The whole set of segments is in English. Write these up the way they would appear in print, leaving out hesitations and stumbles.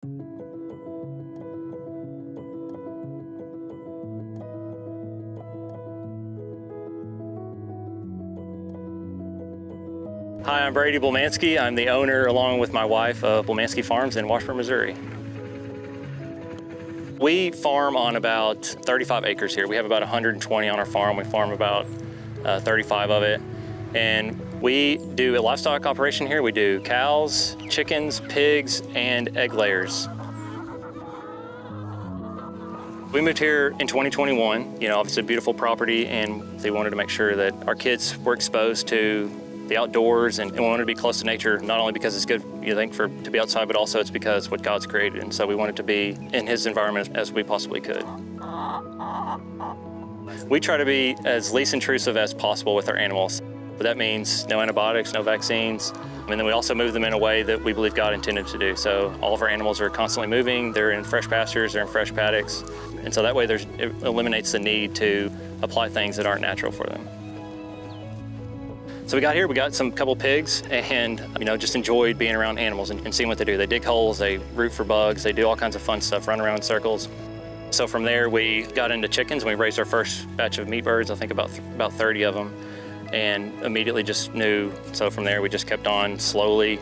Hi, I'm Brady Bulmanski. I'm the owner, along with my wife, of Bulmanski Farms in Washburn, Missouri. We farm on about 35 acres here. We have about 120 on our farm. We farm about 35 of it. And we do a livestock operation here. We do cows, chickens, pigs, and egg layers. We moved here in 2021. Obviously a beautiful property, and they wanted to make sure that our kids were exposed to the outdoors, and we wanted to be close to nature, not only because it's good, to be outside, but also it's because what God's created. And so we wanted to be in His environment as we possibly could. We try to be as least intrusive as possible with our animals. But that means no antibiotics, no vaccines. And then we also move them in a way that we believe God intended to do. So all of our animals are constantly moving. They're in fresh pastures, they're in fresh paddocks. And so that way it eliminates the need to apply things that aren't natural for them. So we got here, we got some couple pigs, and just enjoyed being around animals and seeing what they do. They dig holes, they root for bugs, they do all kinds of fun stuff, run around in circles. So from there we got into chickens. We raised our first batch of meat birds, I think about 30 of them, and immediately just knew. So from there we just kept on slowly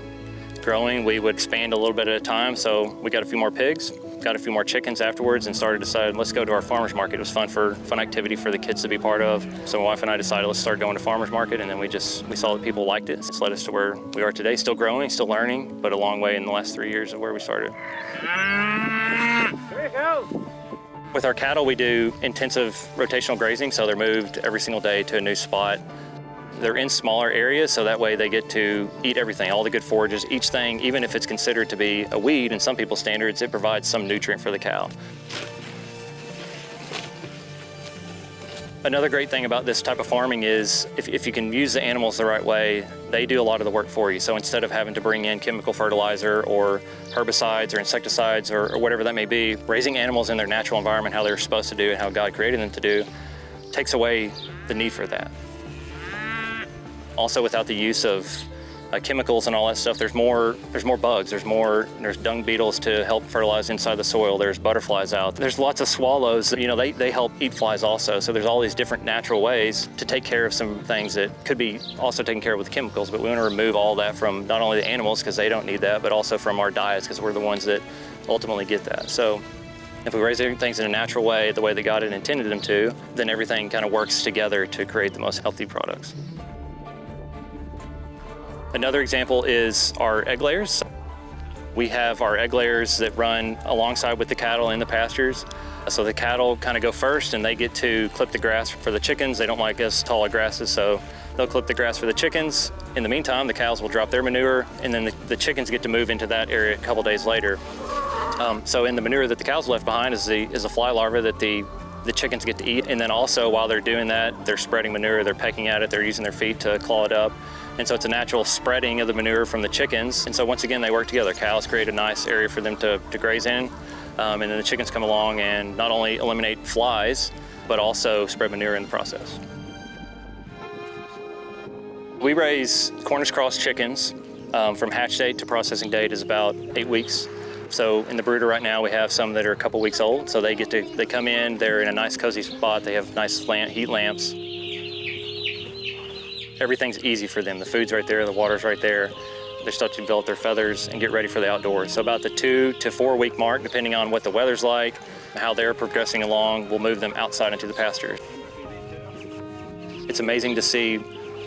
growing. We would expand a little bit at a time. So we got a few more pigs, got a few more chickens afterwards, and started deciding, let's go to our farmer's market. It was fun activity for the kids to be part of. So my wife and I decided, let's start going to farmer's market, and then we saw that people liked it. It's led us to where we are today, still growing, still learning, but a long way in the last 3 years of where we started. Here we go. With our cattle, we do intensive rotational grazing, so they're moved every single day to a new spot. They're in smaller areas, so that way they get to eat everything, all the good forages. Each thing, even if it's considered to be a weed in some people's standards, it provides some nutrient for the cow. Another great thing about this type of farming is if you can use the animals the right way, they do a lot of the work for you. So instead of having to bring in chemical fertilizer or herbicides or insecticides or whatever that may be, raising animals in their natural environment, how they're supposed to do and how God created them to do, takes away the need for that. Also, without the use of chemicals and all that stuff, there's more bugs, there's dung beetles to help fertilize inside the soil, there's butterflies out, there's lots of swallows, they help eat flies also. So there's all these different natural ways to take care of some things that could be also taken care of with chemicals, but we want to remove all that from not only the animals, because they don't need that, but also from our diets, because we're the ones that ultimately get that. So if we raise things in a natural way, the way that God had intended them to, then everything kind of works together to create the most healthy products. Another example is our egg layers. We have our egg layers that run alongside with the cattle in the pastures. So the cattle kind of go first, and they get to clip the grass for the chickens. They don't like as tall grasses, so they'll clip the grass for the chickens. In the meantime, the cows will drop their manure, and then the chickens get to move into that area a couple days later. So in the manure that the cows left behind is a fly larva that the chickens get to eat. And then also while they're doing that, they're spreading manure, they're pecking at it, they're using their feet to claw it up. And so it's a natural spreading of the manure from the chickens. And so once again, they work together. Cows create a nice area for them to graze in. And then the chickens come along and not only eliminate flies, but also spread manure in the process. We raise Cornish cross chickens. From hatch date to processing date is about 8 weeks. So in the brooder right now, we have some that are a couple weeks old. So they come in, they're in a nice cozy spot. They have nice heat lamps. Everything's easy for them. The food's right there, the water's right there. They start to develop their feathers and get ready for the outdoors. So about the 2 to 4 week mark, depending on what the weather's like, how they're progressing along, we'll move them outside into the pasture. It's amazing to see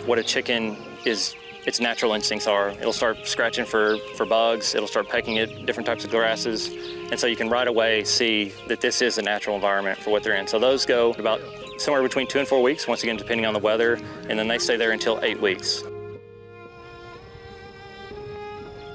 what a chicken its natural instincts are. It'll start scratching for bugs, it'll start pecking at different types of grasses, and so you can right away see that this is a natural environment for what they're in. So those go about somewhere between 2 and 4 weeks, once again depending on the weather, and then they stay there until 8 weeks.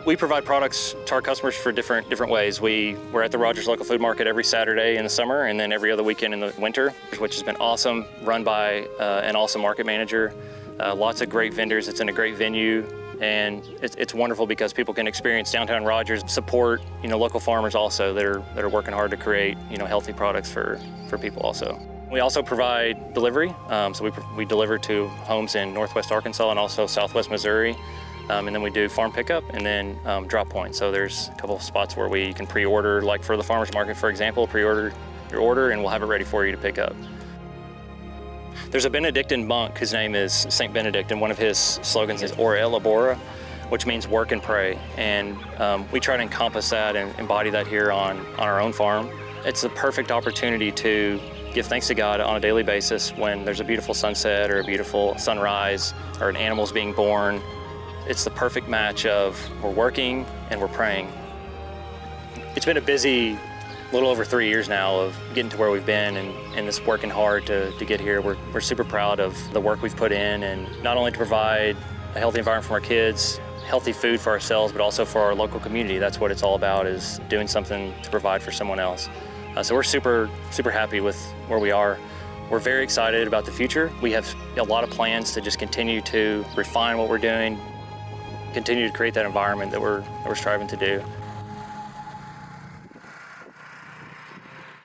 We provide products to our customers for different ways. We're at the Rogers Local Food Market every Saturday in the summer and then every other weekend in the winter, which has been awesome, run by an awesome market manager. Lots of great vendors. It's in a great venue, and it's wonderful because people can experience downtown Rogers, support local farmers also that are working hard to create healthy products for people also. We also provide delivery, so we deliver to homes in Northwest Arkansas and also Southwest Missouri. And then we do farm pickup and then drop point. So there's a couple of spots where we can pre-order, like for the farmer's market, for example, pre-order your order and we'll have it ready for you to pick up. There's a Benedictine monk, his name is Saint Benedict, and one of his slogans is Ora et Labora, which means work and pray. And we try to encompass that and embody that here on our own farm. It's the perfect opportunity to give thanks to God on a daily basis when there's a beautiful sunset or a beautiful sunrise or an animal's being born. It's the perfect match of we're working and we're praying. It's been a busy little over 3 years now of getting to where we've been and this working hard to get here. We're super proud of the work we've put in, and not only to provide a healthy environment for our kids, healthy food for ourselves, but also for our local community. That's what it's all about, is doing something to provide for someone else. So we're super happy with where we are. We're very excited about the future. We have a lot of plans to just continue to refine what we're doing, continue to create that environment that we're striving to do.